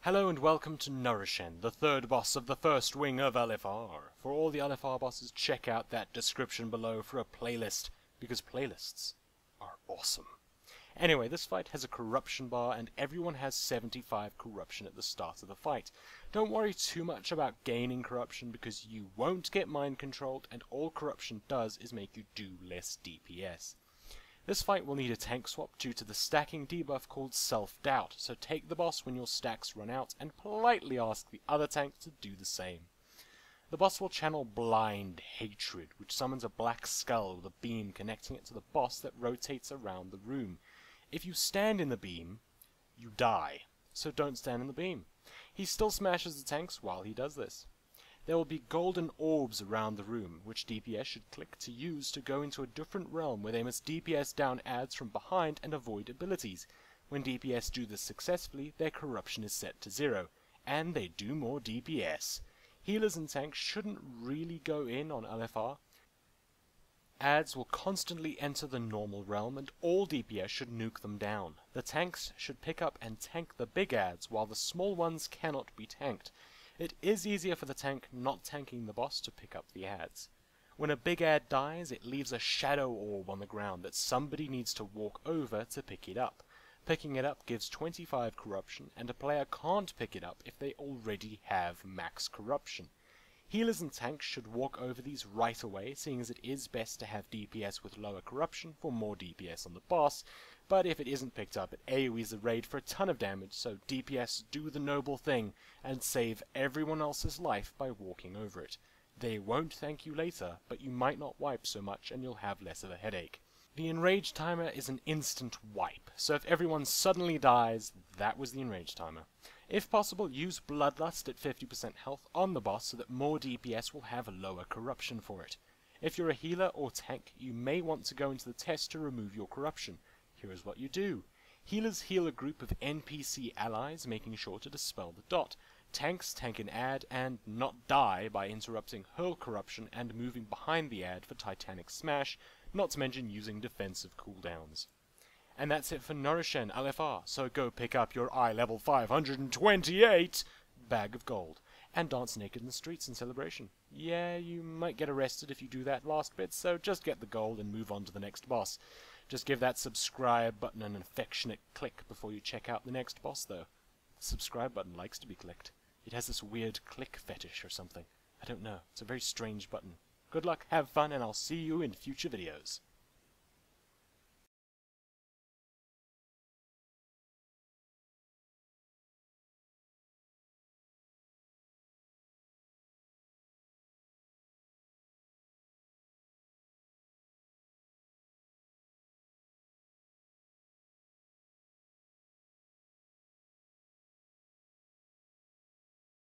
Hello and welcome to Norushen, the third boss of the first wing of LFR. For all the LFR bosses, check out that description below for a playlist, because playlists are awesome. Anyway, this fight has a corruption bar and everyone has 75 corruption at the start of the fight. Don't worry too much about gaining corruption because you won't get mind controlled and all corruption does is make you do less DPS. This fight will need a tank swap due to the stacking debuff called self-doubt, so take the boss when your stacks run out and politely ask the other tank to do the same. The boss will channel blind hatred, which summons a black skull with a beam connecting it to the boss that rotates around the room. If you stand in the beam, you die, so don't stand in the beam. He still smashes the tanks while he does this. There will be golden orbs around the room, which DPS should click to use to go into a different realm where they must DPS down adds from behind and avoid abilities. When DPS do this successfully, their corruption is set to 0, and they do more DPS. Healers and tanks shouldn't really go in on LFR. Adds will constantly enter the normal realm and all DPS should nuke them down. The tanks should pick up and tank the big adds while the small ones cannot be tanked. It is easier for the tank not tanking the boss to pick up the adds. When a big add dies, it leaves a shadow orb on the ground that somebody needs to walk over to pick it up. Picking it up gives 25 corruption, and a player can't pick it up if they already have max corruption. Healers and tanks should walk over these right away, seeing as it is best to have DPS with lower corruption for more DPS on the boss, but if it isn't picked up, it AoEs the raid for a ton of damage, so DPS do the noble thing and save everyone else's life by walking over it. They won't thank you later, but you might not wipe so much and you'll have less of a headache. The enrage timer is an instant wipe, so if everyone suddenly dies, that was the enrage timer. If possible, use Bloodlust at 50% health on the boss so that more DPS will have lower corruption for it. If you're a healer or tank, you may want to go into the test to remove your corruption. Here is what you do. Healers heal a group of NPC allies, making sure to dispel the dot. Tanks tank an add and not die by interrupting hurl corruption and moving behind the add for Titanic Smash, not to mention using defensive cooldowns. And that's it for Norushen LFR, so go pick up your level 528 bag of gold, and dance naked in the streets in celebration. Yeah, you might get arrested if you do that last bit, so just get the gold and move on to the next boss. Just give that subscribe button an affectionate click before you check out the next boss though. The subscribe button likes to be clicked. It has this weird click fetish or something. I don't know, it's a very strange button. Good luck, have fun, and I'll see you in future videos.